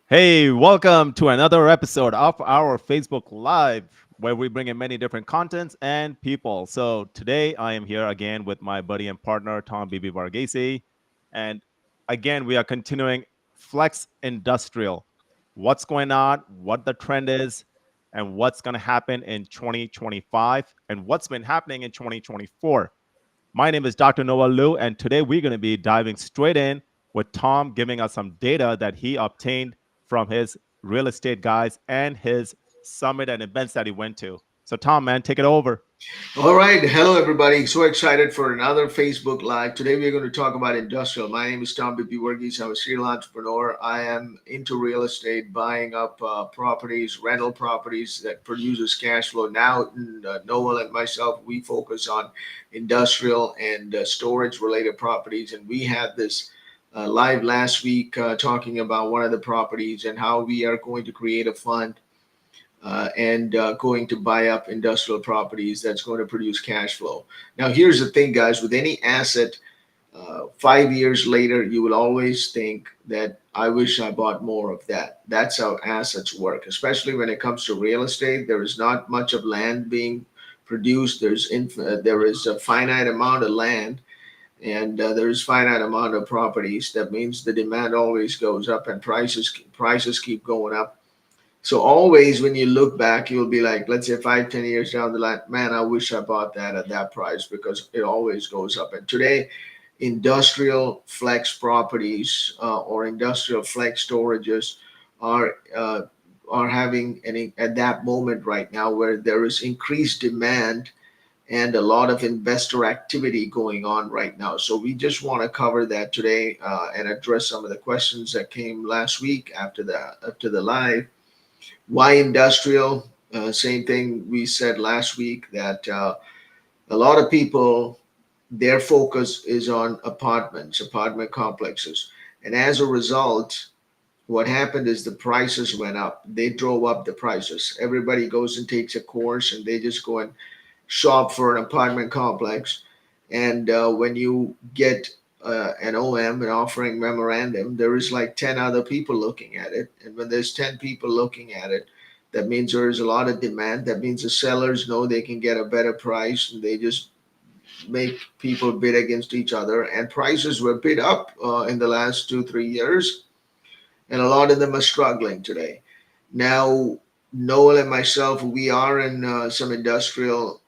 Hey, welcome to another episode of our Facebook Live, where we bring in many different contents and people. So today I am here again with my buddy and partner, Tom Bibi Varghese. And again, we are continuing Flex Industrial. What's going on, what the trend is, and what's going to happen in 2025, and what's been happening in 2024. My name is Dr. Noah Liu, and today we're going to be diving straight in with Tom giving us some data that he obtained from his real estate guys and his summit and events that he went to. So, Tom, man, take it over. All right. Hello, everybody. So excited for another Facebook Live. Today, we're going to talk about industrial. My name is Tom Bipi Varghese. I'm a serial entrepreneur. I am into real estate, buying up properties, rental properties that produces cash flow. Now, Noel and myself, we focus on industrial and storage related properties. And we had this live last week talking about one of the properties and how we are going to create a fund and going to buy up industrial properties that's going to produce cash flow. Now, here's the thing, guys, with any asset, 5 years later, you will always think that I wish I bought more of that. That's how assets work, especially when it comes to real estate. There is not much of land being produced. There is a finite amount of land and there is finite amount of properties. That means the demand always goes up and prices keep going up. So always when you look back, you'll be like, let's say 5, 10 years down the line, man, I wish I bought that at that price because it always goes up. And today, industrial flex properties or industrial flex storages are uh, are having any at that moment right now where there is increased demand and a lot of investor activity going on right now. So we just want to cover that today and address some of the questions that came last week after the live. Why industrial? Same thing we said last week that a lot of people, their focus is on apartments, apartment complexes. And as a result, what happened is the prices went up. They drove up the prices. Everybody goes and takes a course and they just go and shop for an apartment complex. And when you get an OM, an offering memorandum, there is like 10 other people looking at it. And when there's 10 people looking at it, that means there is a lot of demand. That means the sellers know they can get a better price and they just make people bid against each other. And prices were bid up in the last 2, 3 years. And a lot of them are struggling today. Now, Noel and myself, we are in some industrial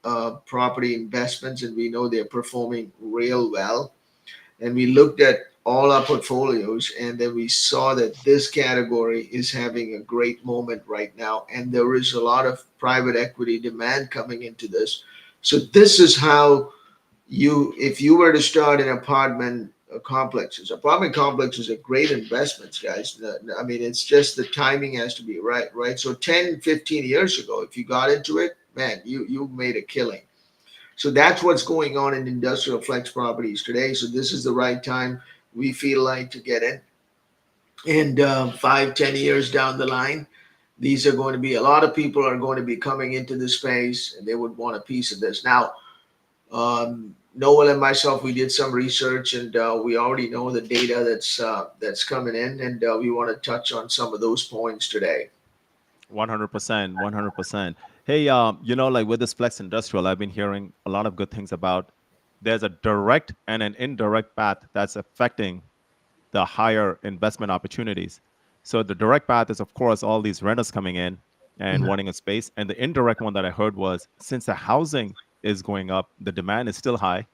property investments and we know they're performing real well. And we looked at all our portfolios and then we saw that this category is having a great moment right now. And there is a lot of private equity demand coming into this. So, this is how if you were to start an apartment complexes are great investments, guys. I mean, it's just the timing has to be right? So 10, 15 years ago, if you got into it, man, you made a killing. So that's what's going on in industrial flex properties today. So this is the right time we feel like to get in. And 5, 10 years down the line, these are going to be a lot of people are going to be coming into this space and they would want a piece of this. Now, Noel and myself, we did some research, and we already know the data that's coming in, and we want to touch on some of those points today. 100%, 100%. Hey, like with this Flex Industrial, I've been hearing a lot of good things about there's a direct and an indirect path that's affecting the higher investment opportunities. So the direct path is, of course, all these renters coming in and Mhm. wanting a space. And the indirect one that I heard was since the housing is going up, the demand is still high,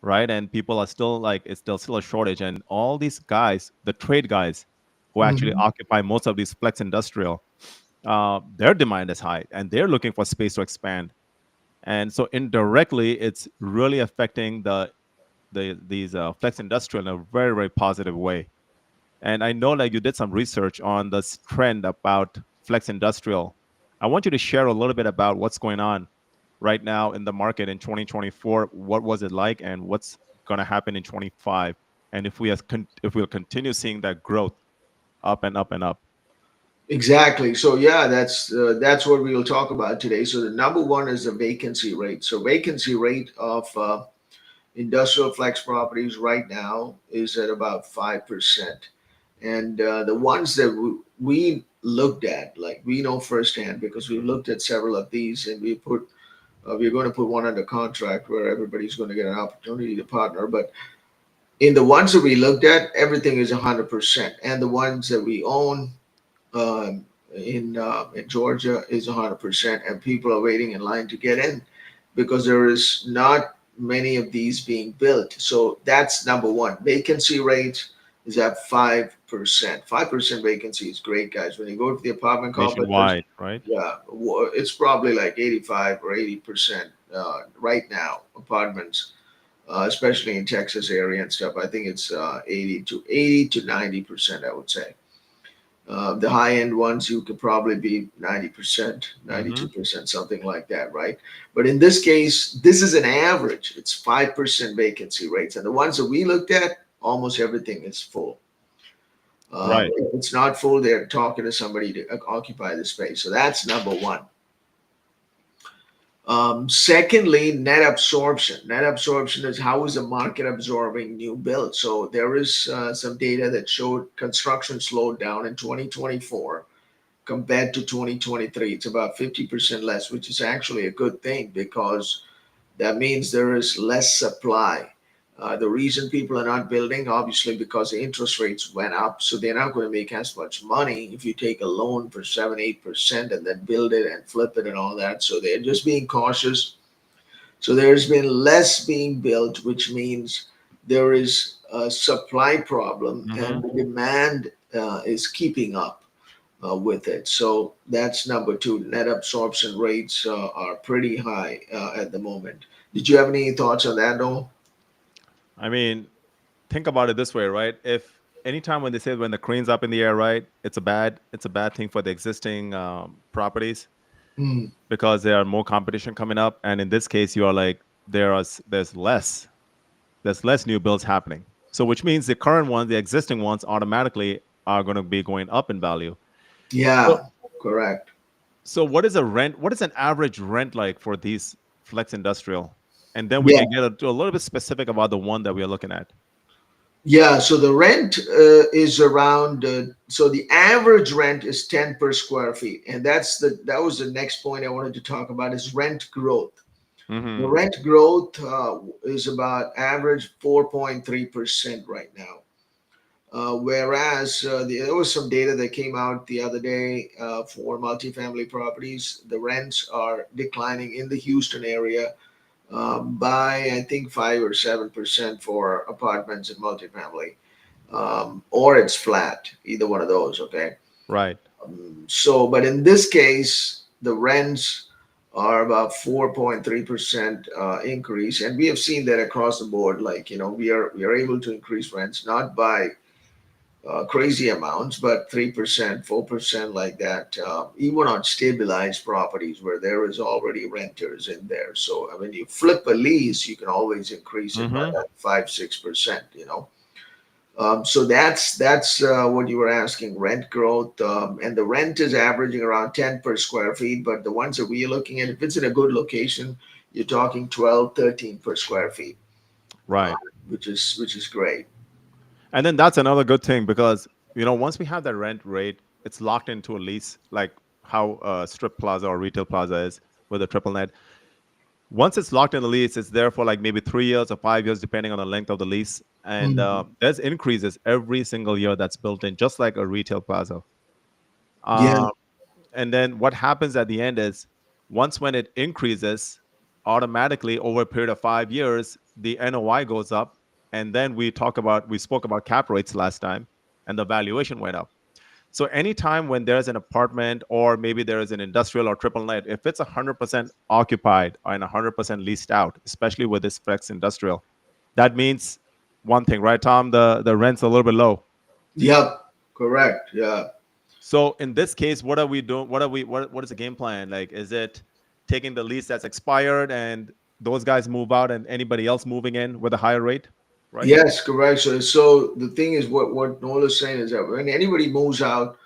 right? And people are still like, it's still a shortage. And all these guys, the trade guys who actually Mhm. occupy most of these flex industrial, their demand is high and they're looking for space to expand. And so indirectly, it's really affecting these flex industrial in a very, very positive way. And I know like you did some research on this trend about flex industrial. I want you to share a little bit about what's going on right now in the market in 2024. What was it like, and what's going to happen in 25? And if we'll continue seeing that growth up and up and up. Exactly. So yeah, that's what we'll talk about today. So the number one is the vacancy rate. So vacancy rate of industrial flex properties right now is at about 5%. And the ones that we looked at, like we know firsthand because we've looked at several of these, and we're going to put one under contract where everybody's going to get an opportunity to partner. But in the ones that we looked at, everything is 100%, and the ones that we own um, in Georgia is 100%, and people are waiting in line to get in because there is not many of these being built. So that's number one. Vacancy rate is at 5%. 5% vacancy is great, guys. When you go to the apartment complexes, Nationwide, right? yeah, it's probably like 85 or 80% right now. Apartments, especially in Texas area and stuff. I think it's 80 to 90%. I would say. The high end ones, you could probably be 90%, Mm-hmm. 92%, something like that, right? But in this case, this is an average. It's 5% vacancy rates. And the ones that we looked at, almost everything is full. Right. If it's not full, they're talking to somebody to occupy the space. So that's number one. Secondly, net absorption. Net absorption is how is the market absorbing new builds. So there is some data that showed construction slowed down in 2024 compared to 2023. It's about 50% less, which is actually a good thing because that means there is less supply. The reason people are not building, obviously, because the interest rates went up, so they're not going to make as much money if you take a loan for 7, 8% and then build it and flip it and all that. So they're just being cautious. So there's been less being built, which means there is a supply problem Mm-hmm. and the demand is keeping up with it. So that's number two. Net absorption rates are pretty high at the moment. Did you have any thoughts on that, Noel? I mean, think about it this way, right? If anytime when they say when the crane's up in the air, right, it's a bad thing for the existing properties Mm, because there are more competition coming up, and in this case, you are like there's less new builds happening. So which means the current ones, the existing ones, automatically are going to be going up in value. So yeah, correct. so what is a rent? What is an average rent like for these flex industrial? And then we Yeah, can get to a little bit specific about the one that we are looking at. yeah. So the rent is around. So the average rent is 10 per square feet, and that was the next point I wanted to talk about is rent growth. The Mm-hmm. rent growth is about average 4.3% right now. Whereas there was some data that came out the other day for multifamily properties. The rents are declining in the Houston area by, I think, 5 or 7% for apartments and multifamily, or it's flat, either one of those. Okay. Right. So, but in this case, the rents are about 4.3% increase, and we have seen that across the board. Like we are able to increase rents not by crazy amounts, but 3%, 4%, like that, even on stabilized properties where there is already renters in there. So when you flip a lease, you can always increase it by Mm-hmm. that 5, 6%. So that's what you were asking, rent growth, and the rent is averaging around 10 per square feet. But the ones that we are looking at, if it's in a good location, you're talking 12, 13 per square feet, uh, Right. which is great. And then that's another good thing because once we have that rent rate, it's locked into a lease, like how strip plaza or retail plaza is with a triple net. Once it's locked in the lease, it's there for like maybe 3 years or 5 years, depending on the length of the lease. And Mhm. there's increases every single year that's built in, just like a retail plaza. Yeah, Uh, and then what happens at the end is once when it increases, automatically over a period of 5 years, the NOI goes up. And then we spoke about cap rates last time, and the valuation went up. So anytime when there's an apartment or maybe there is an industrial or triple net, if it's 100% occupied and 100% leased out, especially with this flex industrial, that means one thing, right, Tom? The rent's a little bit low. yep, correct. Yeah. So in this case, what are we doing? What is the game plan? Like, is it taking the lease that's expired and those guys move out and anybody else moving in with a higher rate, right? Yes, correct. So the thing is, what Noel is saying is that when anybody moves out,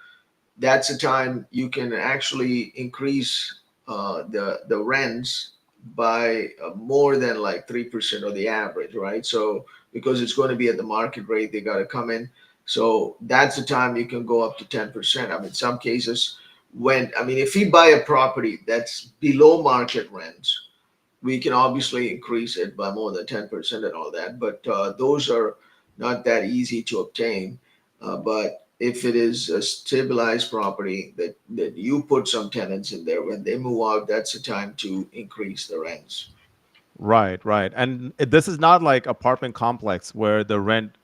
that's the time you can actually increase the rents by more than like 3% of the average, right? So because it's going to be at the market rate, they got to come in. So that's the time you can go up to 10%. I mean, some cases if we buy a property that's below market rents, we can obviously increase it by more than 10% and all that, but those are not that easy to obtain. But if it is a stabilized property that you put some tenants in there, when they move out, that's the time to increase the rents. Right, right. And this is not like apartment complex where the rent,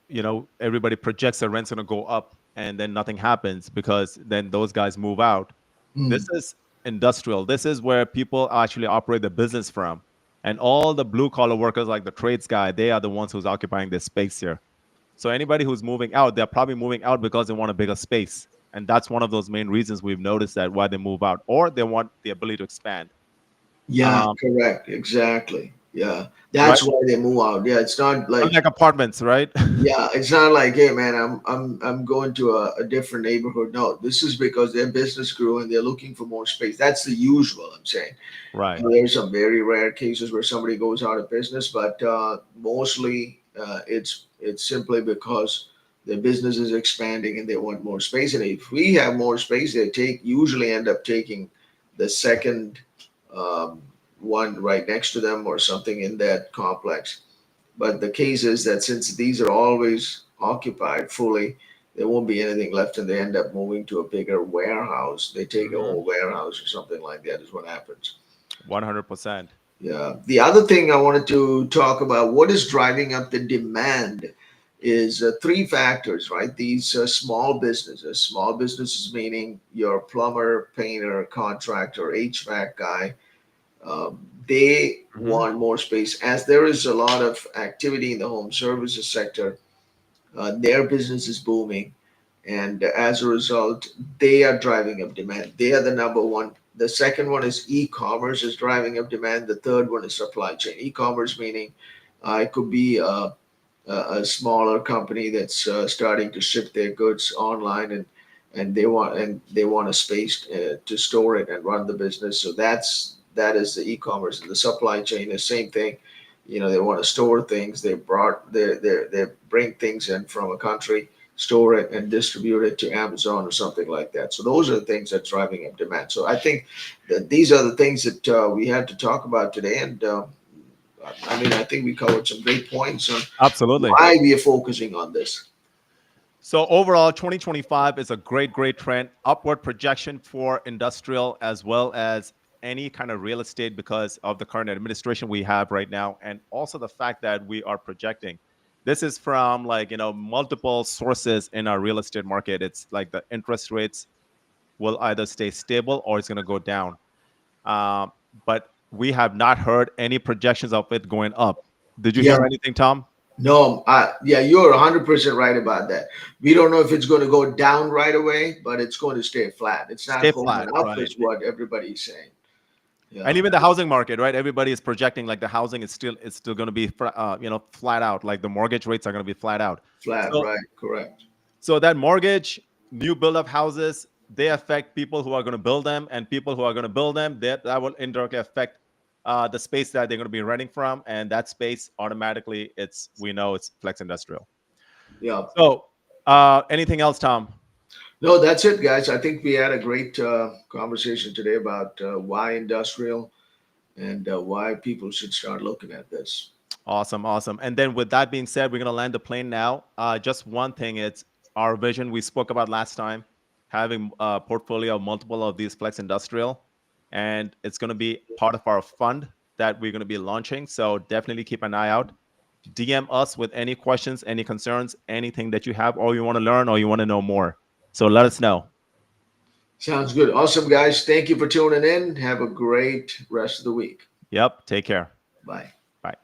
everybody projects the rent's going to go up and then nothing happens because then those guys move out. This Mm. is industrial. This is where people actually operate the business from. And all the blue collar workers, like the trades guy, they are the ones who's occupying this space here. So anybody who's moving out, they're probably moving out because they want a bigger space. And that's one of those main reasons we've noticed that why they move out, or they want the ability to expand. Yeah, Um, correct. Exactly. Yeah. right? That's why they move out. Yeah, it's not like Unlike apartments, right? yeah, it's not like, hey man, I'm going to a different neighborhood. No, this is because their business grew and they're looking for more space. That's the usual, I'm saying. Right. There's some very rare cases where somebody goes out of business, but mostly it's simply because their business is expanding and they want more space. And if we have more space, they usually end up taking the second um, one right next to them or something in that complex. But the case is that since these are always occupied fully, there won't be anything left, and they end up moving to a bigger warehouse. They take a Mhm. whole warehouse or something like that. Is what happens. 100%. Yeah. The other thing I wanted to talk about, what is driving up the demand, is three factors, right? These small businesses meaning your plumber, painter, contractor, HVAC guy, they Hmm. want more space. As there is a lot of activity in the home services sector, their business is booming. And as a result, they are driving up demand. They are the number one. The second one is e-commerce is driving up demand. The third one is supply chain. E-commerce meaning it could be a smaller company that's starting to ship their goods online, and they want a space to store it and run the business. So that is the e-commerce. And the supply chain is same thing. They want to store things. They bring things in from a country, store it, and distribute it to Amazon or something like that. So those are the things that's driving up demand. So I think that these are the things that we had to talk about today. And I think we covered some great points on Absolutely. why we are focusing on this. So overall, 2025 is a great, great trend, upward projection for industrial as well as any kind of real estate because of the current administration we have right now, and also the fact that we are projecting. This is from like multiple sources in our real estate market. It's like the interest rates will either stay stable or it's going to go down. Um, but we have not heard any projections of it going up. Did you Yeah, hear anything, Tom? no, yeah, you're 100% right about that. We don't know if it's going to go down right away, but it's going to stay flat. It's not Stay going flat, up, right? is what everybody's saying. And Yeah, even the housing market, right? Everybody is projecting like the housing is still going to be flat out. Like the mortgage rates are going to be flat out. flat, So right, correct. so that mortgage, new build up houses, they affect people who are going to build them, and people who are going to build them, that will indirectly affect the space that they're going to be renting from, and that space automatically we know it's flex industrial. Yeah. So anything else, Tom? No, that's it, guys. I think we had a great conversation today about why industrial and why people should start looking at this. Awesome, awesome. And then with that being said, we're gonna land the plane now. Just one thing, it's our vision we spoke about last time, having a portfolio of multiple of these flex industrial, and it's gonna be part of our fund that we're gonna be launching. So definitely keep an eye out. DM us with any questions, any concerns, anything that you have, or you want to learn, or you want to know more. So let us know. Sounds good. Awesome, guys. Thank you for tuning in. Have a great rest of the week. Yep. Take care. Bye. Bye.